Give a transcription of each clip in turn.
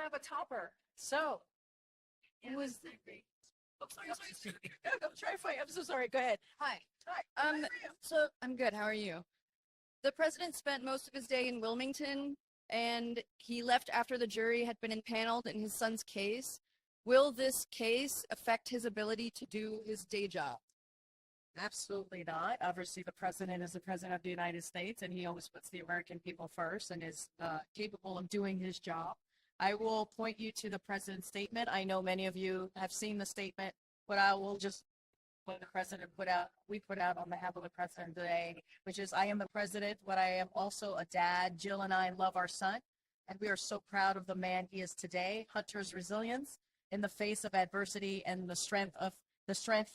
have a topper. So, it was. I'm sorry. I'm trying to find. I'm so sorry. Go ahead. Hi. Hi. So I'm good. How are you? The president spent most of his day in Wilmington, and he left after the jury had been impaneled in his son's case. Will this case affect his ability to do his day job? Absolutely not. Obviously, the president is the president of the United States, and he always puts the American people first and is capable of doing his job. I will point you to the president's statement. I know many of you have seen the statement, but I will just what the president we put out on behalf of the president today, which is I am the president, but I am also a dad. Jill and I love our son, and we are so proud of the man he is today. Hunter's resilience in the face of adversity and the strength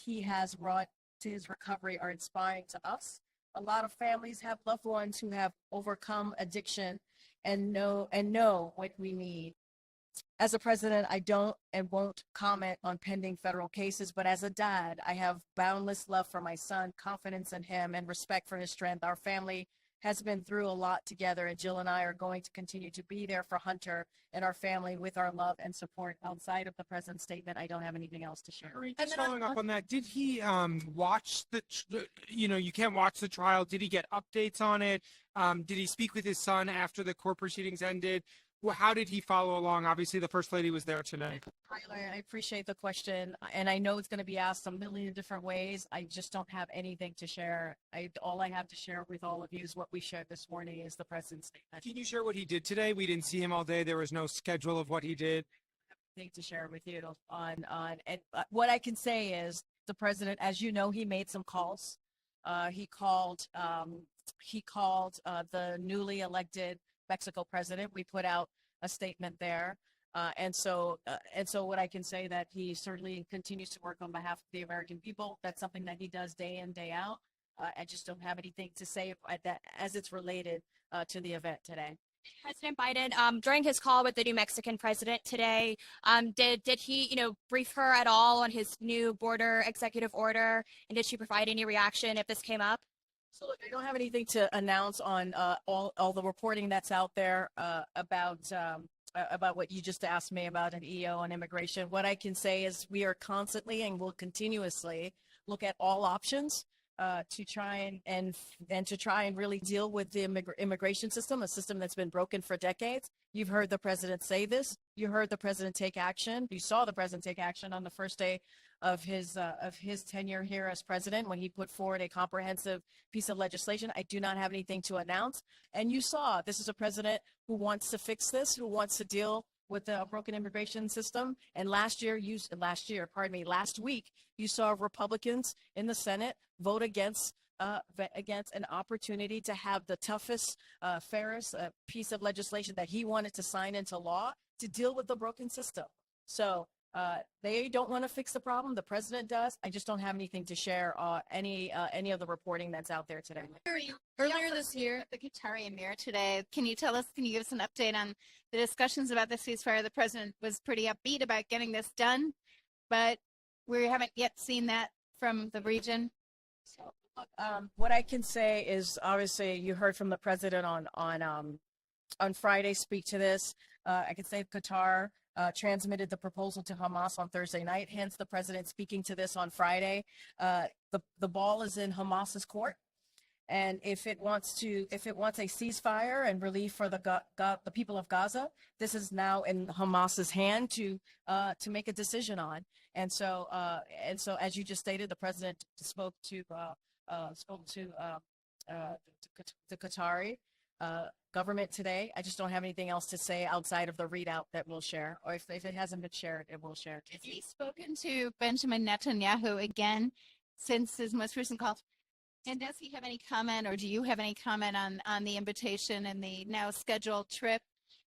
he has brought to his recovery are inspiring to us. A lot of families have loved ones who have overcome addiction and know what we need. As a president, I don't and won't comment on pending federal cases, but as a dad, I have boundless love for my son, confidence in him, and respect for his strength. Our family has been through a lot together, and Jill and I are going to continue to be there for Hunter and our family with our love and support. Outside of the president's statement, I don't have anything else to share. Just following up on that, did he watch you can't watch the trial. Did he get updates on it? Did he speak with his son after the court proceedings ended? Well, how did he follow along? Obviously, the First Lady was there today. I appreciate the question, and I know it's going to be asked a million different ways. I just don't have anything to share. All I have to share with all of you is what we shared this morning is the president's statement. Can you share what he did today? We didn't see him all day. There was no schedule of what he did. Thing to share with you on and what I can say is the president, as you know, he made some calls. He called the newly elected Mexico president. We put out a statement there. And so what I can say that he certainly continues to work on behalf of the American people. That's something that he does day in, day out. I just don't have anything to say that as it's related to the event today. President Biden, during his call with the new Mexican president today, did he, brief her at all on his new border executive order? And did she provide any reaction if this came up? So look, I don't have anything to announce on all the reporting that's out there about what you just asked me about an EO and immigration. What I can say is we are constantly and will continuously look at all options to try and really deal with the immigration system, a system that's been broken for decades. You've heard the president say this. You heard the president take action. You saw the president take action on the first day of his tenure here as president when he put forward a comprehensive piece of legislation. I do not have anything to announce. And you saw this is a president who wants to fix this, who wants to deal with the broken immigration system. And last week, you saw Republicans in the Senate vote against an opportunity to have the toughest, fairest piece of legislation that he wanted to sign into law to deal with the broken system. So they don't want to fix the problem. The president does. I just don't have anything to share any of the reporting that's out there today. Earlier this year, the Qatari Emir today. Can you give us an update on the discussions about the ceasefire? The president was pretty upbeat about getting this done, but we haven't yet seen that from the region. So, what I can say is, obviously, you heard from the president on Friday speak to this. I can say Qatar transmitted the proposal to Hamas on Thursday night. Hence, the president speaking to this on Friday. The ball is in Hamas's court, and if it wants a ceasefire and relief for the people of Gaza, this is now in Hamas's hand to make a decision on. And so as you just stated, the president spoke to the Qatari government today. I just don't have anything else to say outside of the readout that we'll share, or if it hasn't been shared, it will share. Has he spoken to Benjamin Netanyahu again since his most recent call? And does he have any comment, or do you have any comment on the invitation and the now scheduled trip?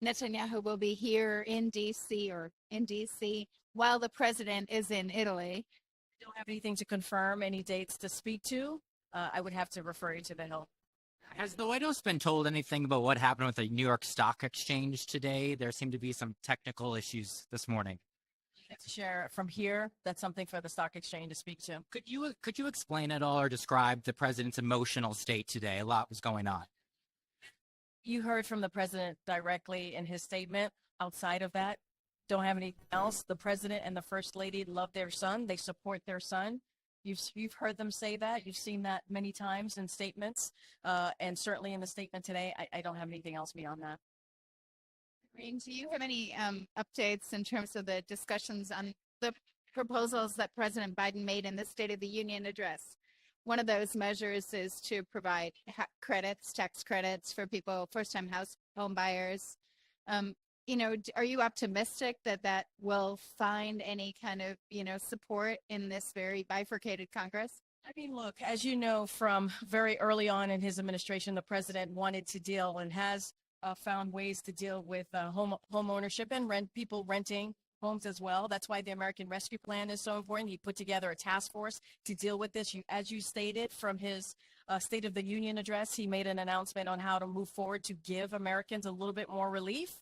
Netanyahu will be here in D.C. while the president is in Italy. I don't have anything to confirm, any dates to speak to. I would have to refer you to the Hill. Has the White House been told anything about what happened with the New York Stock Exchange today? There seemed to be some technical issues this morning. To share from here, that's something for the stock exchange to speak to. Could you explain at all or describe the president's emotional state today? A lot was going on. You heard from the president directly in his statement. Outside of that, Don't have anything else. The president and the first lady love their son. They support their son. You've heard them say that. You've seen that many times in statements, and certainly in the statement today. I don't have anything else beyond that. Karine, do you have any updates in terms of the discussions on the proposals that President Biden made in the State of the Union address? One of those measures is to provide credits, tax credits for people, first-time home buyers. Are you optimistic that that will find any kind of, support in this very bifurcated Congress? I mean, look, as you know, from very early on in his administration, the president wanted to deal and has found ways to deal with home ownership and people renting homes as well. That's why the American Rescue Plan is so important. He put together a task force to deal with this. As you stated from his State of the Union address, he made an announcement on how to move forward to give Americans a little bit more relief.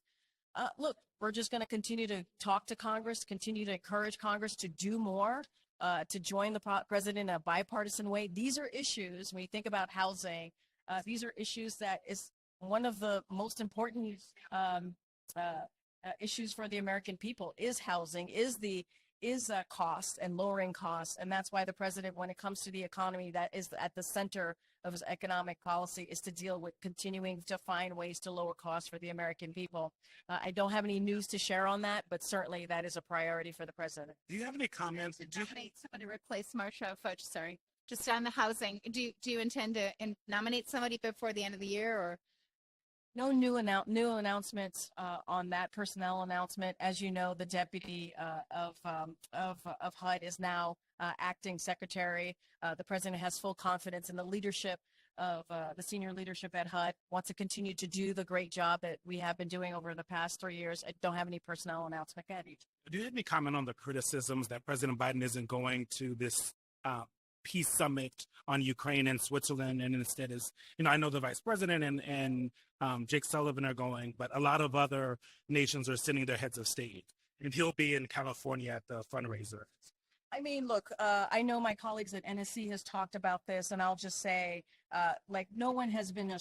Look, we're just going to continue to talk to Congress, continue to encourage Congress to do more, to join the president in a bipartisan way. These are issues, when you think about housing, these are issues that is one of the most important issues for the American people is housing, is cost and lowering costs. And that's why the president, when it comes to the economy, that is at the center of his economic policy, is to deal with continuing to find ways to lower costs for the American people. I don't have any news to share on that, but certainly that is a priority for the president. Do you have any comments? Nominate somebody to replace Marsha Fudge, sorry. Just on the housing, do you intend to nominate somebody before the end of the year, or? No new announcements on that personnel announcement. As you know, the deputy of HUD is now acting secretary. The president has full confidence in the leadership of the senior leadership at HUD, wants to continue to do the great job that we have been doing over the past 3 years. I don't have any personnel announcement. Do you have any comment on the criticisms that President Biden isn't going to this peace summit on Ukraine and Switzerland, and instead is, I know the vice president and Jake Sullivan are going, but a lot of other nations are sending their heads of state, and he'll be in California at the fundraiser. I mean, look, I know my colleagues at NSC has talked about this, and I'll just say, no one has been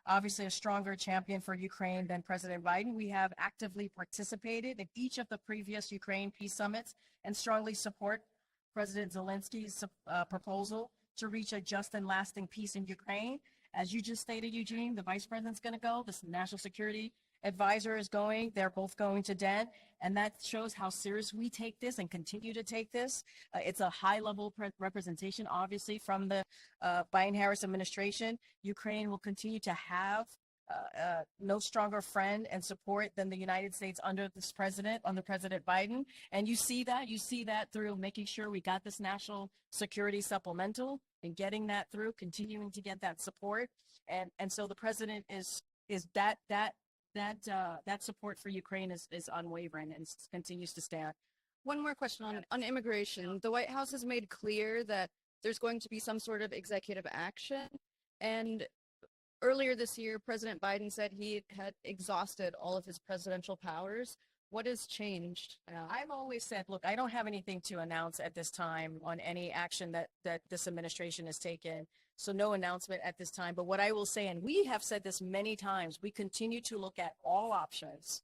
obviously a stronger champion for Ukraine than President Biden. We have actively participated in each of the previous Ukraine peace summits and strongly support President Zelensky's proposal to reach a just and lasting peace in Ukraine. As you just stated, Eugene, the vice president's going to go. The national security advisor is going. They're both going to DEN. And that shows how serious we take this and continue to take this. It's a high-level representation, obviously, from the Biden-Harris administration. Ukraine will continue to have no stronger friend and support than the United States under President Biden. And you see that through making sure we got this national security supplemental and getting that through, continuing to get that support. And so the president is that support for Ukraine is unwavering and continues to stand. One more question on immigration. The White House has made clear that there's going to be some sort of executive action. And earlier this year, President Biden said he had exhausted all of his presidential powers. What has changed? I've always said, look, I don't have anything to announce at this time on any action that this administration has taken. So no announcement at this time. But what I will say, and we have said this many times, we continue to look at all options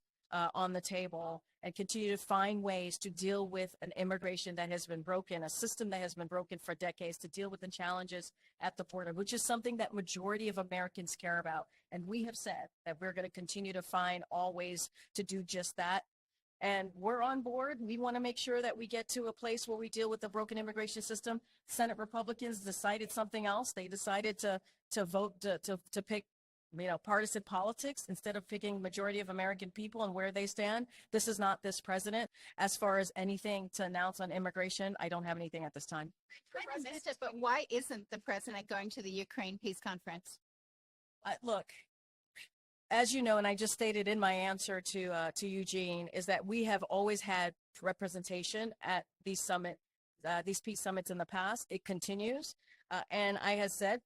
on the table and continue to find ways to deal with an immigration that has been broken, a system that has been broken for decades, to deal with the challenges at the border, which is something that majority of Americans care about. And we have said that we're going to continue to find all ways to do just that. And we're on board. We want to make sure that we get to a place where we deal with the broken immigration system. Senate Republicans decided something else. They decided to vote to pick partisan politics instead of picking majority of American people and where they stand. This is not this president. As far as anything to announce on immigration, I don't have anything at this time. I missed it, but why isn't the president going to the Ukraine peace conference? Look, as you know, and I just stated in my answer to Eugene, is that we have always had representation at these peace summits in the past. It continues, and I have said,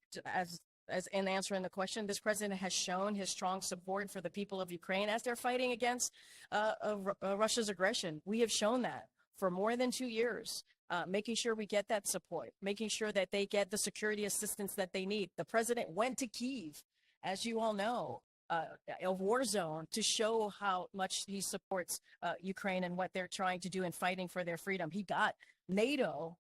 as in answering the question, this president has shown his strong support for the people of Ukraine as they're fighting against Russia's aggression. We have shown that for more than 2 years, making sure we get that support, making sure that they get the security assistance that they need. The president went to Kyiv, as you all know, a war zone to show how much he supports Ukraine and what they're trying to do in fighting for their freedom. He got NATO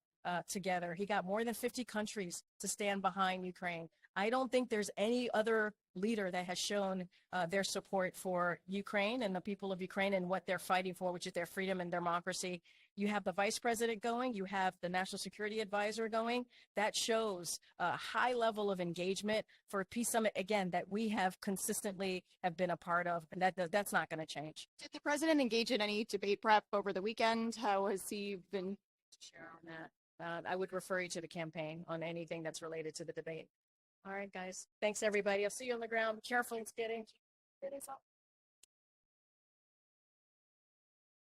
together. He got more than 50 countries to stand behind Ukraine. I don't think there's any other leader that has shown their support for Ukraine and the people of Ukraine and what they're fighting for, which is their freedom and democracy. You have the vice president going, you have the national security advisor going. That shows a high level of engagement for a peace summit, again, that we have consistently have been a part of, and that's not going to change. Did the president engage in any debate prep over the weekend? How has he been? Share on that. I would refer you to the campaign on anything that's related to the debate. All right, guys. Thanks, everybody. I'll see you on the ground. Be careful. It's getting